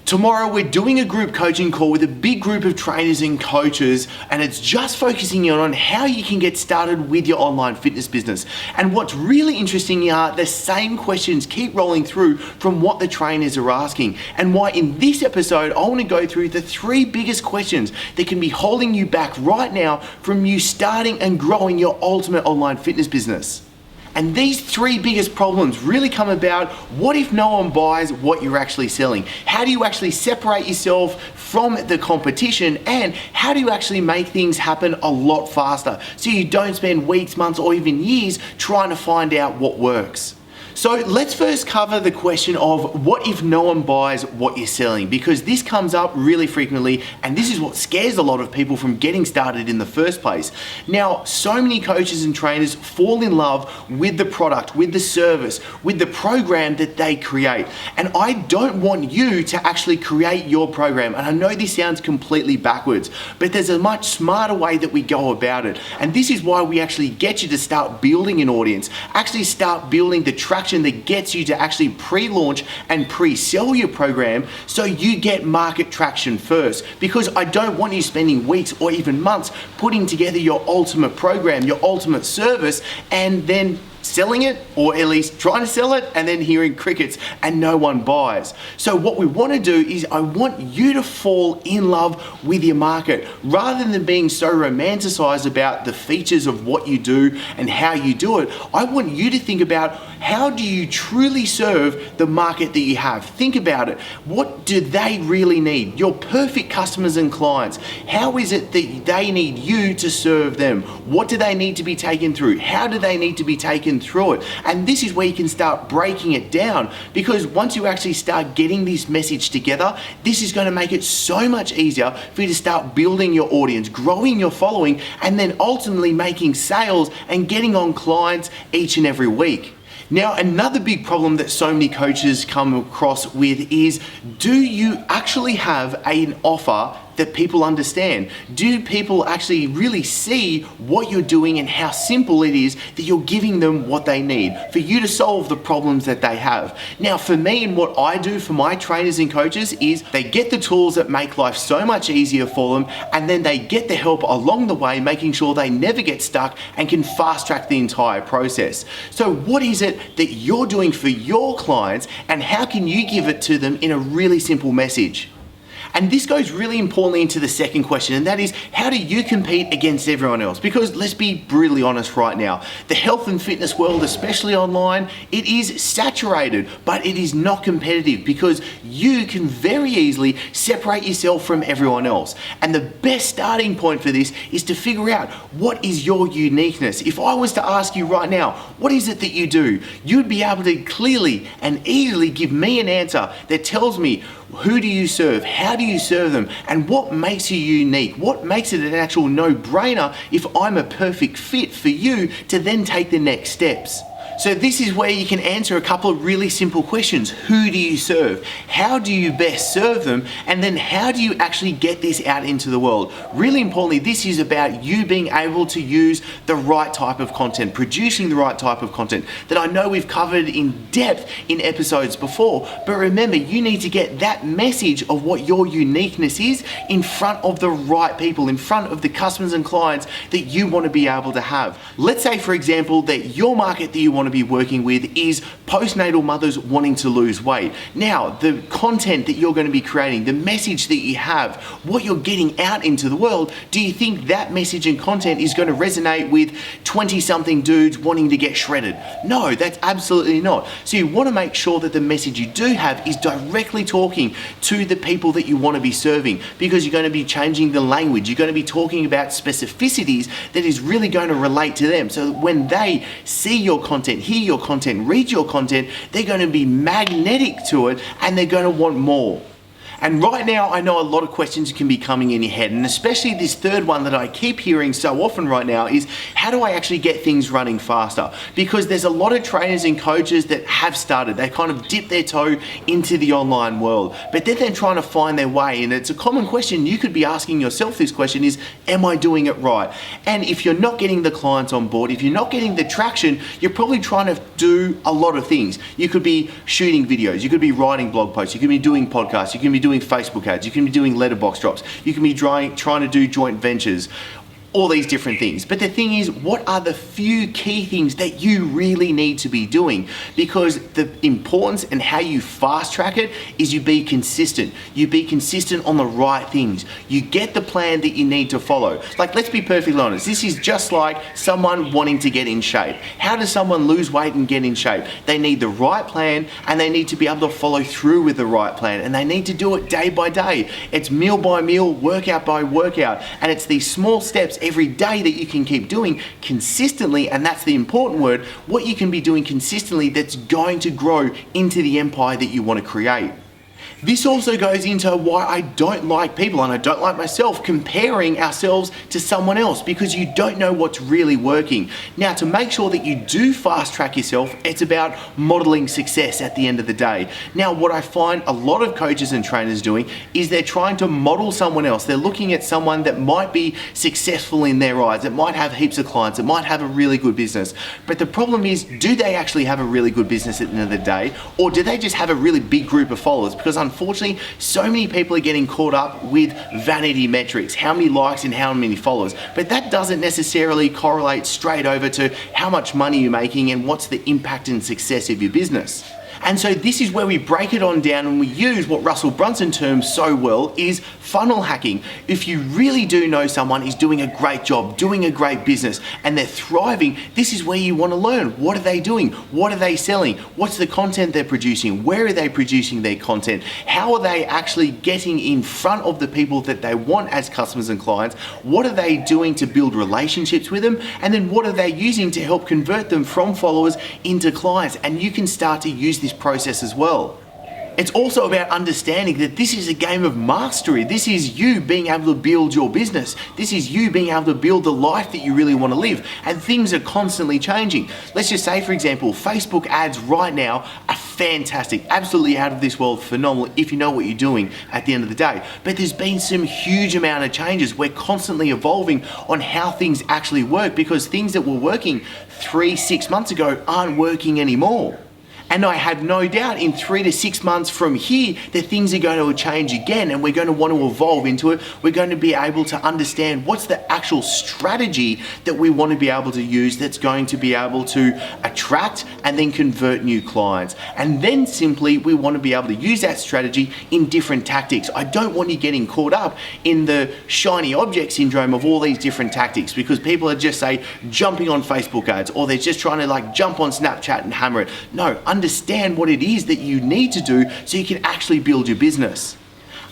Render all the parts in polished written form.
Tomorrow we're doing a group coaching call with a big group of trainers and coaches, and it's just focusing on how you can get started with your online fitness business. And what's really interesting are the same questions keep rolling through from what the trainers are asking, and why in this episode I want to go through the 3 biggest questions that can be holding you back right now from you starting and growing your ultimate online fitness business. And these 3 biggest problems really come about: what if no one buys what you're actually selling? How do you actually separate yourself from the competition? And how do you actually make things happen a lot faster so you don't spend weeks, months, or even years trying to find out what works? So let's first cover the question of what if no one buys what you're selling, because this comes up really frequently, and this is what scares a lot of people from getting started in the first place. Now, so many coaches and trainers fall in love with the product, with the service, with the program that they create. And I don't want you to actually create your program. And I know this sounds completely backwards, but there's a much smarter way that we go about it. And this is why we actually get you to start building an audience, actually start building the traction that gets you to actually pre-launch and pre-sell your program, so you get market traction first. Because I don't want you spending weeks or even months putting together your ultimate program, your ultimate service, and then selling it, or at least trying to sell it, and then hearing crickets and no one buys. So what we want to do is I want you to fall in love with your market, rather than being so romanticized about the features of what you do and how you do it. I want you to think about, how do you truly serve the market that you have? Think about it. What do they really need? Your perfect customers and clients. How is it that they need you to serve them? What do they need to be taken through? How do they need to be taken through it? And this is where you can start breaking it down, because once you actually start getting this message together, this is going to make it so much easier for you to start building your audience, growing your following, and then ultimately making sales and getting on clients each and every week. Now, another big problem that so many coaches come across with is, do you actually have an offer that people understand? Do people actually really see what you're doing and how simple it is that you're giving them what they need for you to solve the problems that they have? Now, for me, and what I do for my trainers and coaches is they get the tools that make life so much easier for them, and then they get the help along the way, making sure they never get stuck and can fast track the entire process. So what is it that you're doing for your clients, and how can you give it to them in a really simple message? And this goes really importantly into the second question, and that is, how do you compete against everyone else? Because let's be brutally honest right now, the health and fitness world, especially online, it is saturated, but it is not competitive, because you can very easily separate yourself from everyone else. And the best starting point for this is to figure out, what is your uniqueness? If I was to ask you right now, what is it that you do? You'd be able to clearly and easily give me an answer that tells me, who do you serve? How do you serve them? And what makes you unique? What makes it an actual no-brainer if I'm a perfect fit for you to then take the next steps? So this is where you can answer a couple of really simple questions. Who do you serve? How do you best serve them? And then how do you actually get this out into the world? Really importantly, this is about you being able to use the right type of content, producing the right type of content that I know we've covered in depth in episodes before. But remember, you need to get that message of what your uniqueness is in front of the right people, in front of the customers and clients that you want to be able to have. Let's say, for example, that your market that you want to be working with is postnatal mothers wanting to lose weight. Now, the content that you're going to be creating, the message that you have, what you're getting out into the world, do you think that message and content is going to resonate with 20-something dudes wanting to get shredded? No, that's absolutely not. So you want to make sure that the message you do have is directly talking to the people that you want to be serving, because you're going to be changing the language. You're going to be talking about specificities that is really going to relate to them, so that when they see your content, hear your content, read your content, they're going to be magnetic to it, and they're going to want more. And right now, I know a lot of questions can be coming in your head, and especially this third one that I keep hearing so often right now is, how do I actually get things running faster? Because there's a lot of trainers and coaches that have started, they kind of dip their toe into the online world, but then they're trying to find their way. And it's a common question you could be asking yourself. This question is, am I doing it right? And if you're not getting the clients on board, if you're not getting the traction, you're probably trying to do a lot of things. You could be shooting videos, you could be writing blog posts, you could be doing podcasts, you can be doing doing Facebook ads, you can be doing letterbox drops, you can be trying to do joint ventures, all these different things. But the thing is, what are the few key things that you really need to be doing? Because the importance and how you fast track it is you be consistent. You be consistent on the right things. You get the plan that you need to follow. Like, let's be perfectly honest. This is just like someone wanting to get in shape. How does someone lose weight and get in shape? They need the right plan, and they need to be able to follow through with the right plan, and they need to do it day by day. It's meal by meal, workout by workout, and it's these small steps every day that you can keep doing consistently, and that's the important word, what you can be doing consistently that's going to grow into the empire that you want to create. This also goes into why I don't like people, and I don't like myself, comparing ourselves to someone else, because you don't know what's really working. Now, to make sure that you do fast track yourself, it's about modeling success at the end of the day. Now, what I find a lot of coaches and trainers doing is they're trying to model someone else. They're looking at someone that might be successful in their eyes, that might have heaps of clients, that might have a really good business. But the problem is, do they actually have a really good business at the end of the day, or do they just have a really big group of followers? Because unfortunately, so many people are getting caught up with vanity metrics, how many likes and how many followers, but that doesn't necessarily correlate straight over to how much money you're making and what's the impact and success of your business. And so this is where we break it on down, and we use what Russell Brunson terms so well is funnel hacking. If you really do know someone is doing a great job, doing a great business, and they're thriving, this is where you want to learn. What are they doing? What are they selling? What's the content they're producing? Where are they producing their content? How are they actually getting in front of the people that they want as customers and clients? What are they doing to build relationships with them? And then what are they using to help convert them from followers into clients? And you can start to use this process as well. It's also about understanding that this is a game of mastery. This is you being able to build your business. This is you being able to build the life that you really want to live. And things are constantly changing. Let's just say, for example, Facebook ads right now are fantastic, absolutely out of this world, phenomenal if you know what you're doing at the end of the day. But there's been some huge amount of changes. We're constantly evolving on how things actually work, because things that were working 3-6 months ago aren't working anymore. And I have no doubt in 3 to 6 months from here that things are going to change again, and we're going to want to evolve into it. We're going to be able to understand what's the actual strategy that we want to be able to use that's going to be able to attract and then convert new clients. And then simply we want to be able to use that strategy in different tactics. I don't want you getting caught up in the shiny object syndrome of all these different tactics, because people are just say jumping on Facebook ads, or they're just trying to like jump on Snapchat and hammer it. No, understand what it is that you need to do so you can actually build your business.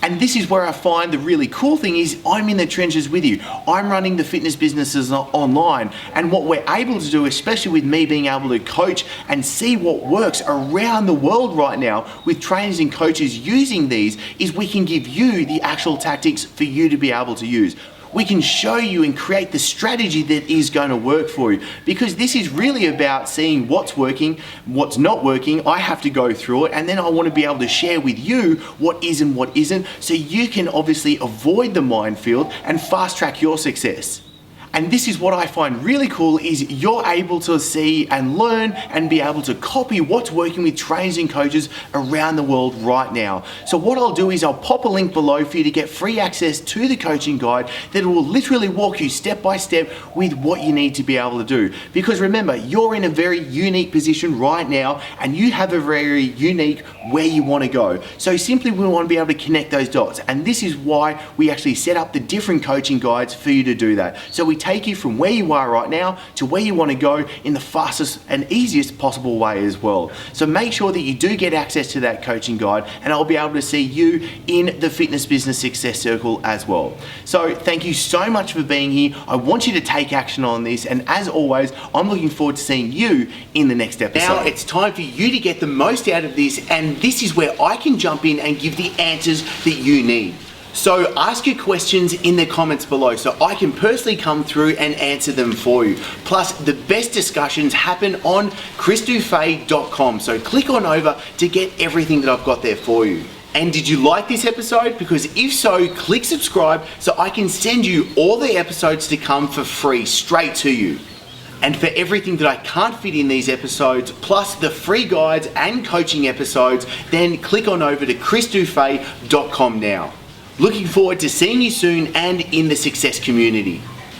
And this is where I find the really cool thing is I'm in the trenches with you. I'm running the fitness businesses online, and what we're able to do, especially with me being able to coach and see what works around the world right now with trainers and coaches using these, is we can give you the actual tactics for you to be able to use. We can show you and create the strategy that is going to work for you, because this is really about seeing what's working, what's not working. I have to go through it, and then I want to be able to share with you what is and what isn't, so you can obviously avoid the minefield and fast track your success. And this is what I find really cool, is you're able to see and learn and be able to copy what's working with trainers and coaches around the world right now. So what I'll do is I'll pop a link below for you to get free access to the coaching guide that will literally walk you step by step with what you need to be able to do. Because remember, you're in a very unique position right now, and you have a very unique where you want to go. So simply we want to be able to connect those dots. And this is why we actually set up the different coaching guides for you to do that. So we take you from where you are right now to where you want to go in the fastest and easiest possible way as well. So make sure that you do get access to that coaching guide, and I'll be able to see you in the Fitness Business Success Circle as well. So thank you so much for being here. I want you to take action on this, and as always, I'm looking forward to seeing you in the next episode. Now it's time for you to get the most out of this, and this is where I can jump in and give the answers that you need. So ask your questions in the comments below so I can personally come through and answer them for you. Plus, the best discussions happen on chrisdufay.com. So click on over to get everything that I've got there for you. And did you like this episode? Because if so, click subscribe so I can send you all the episodes to come for free straight to you. And for everything that I can't fit in these episodes, plus the free guides and coaching episodes, then click on over to chrisdufay.com now. Looking forward to seeing you soon and in the success community.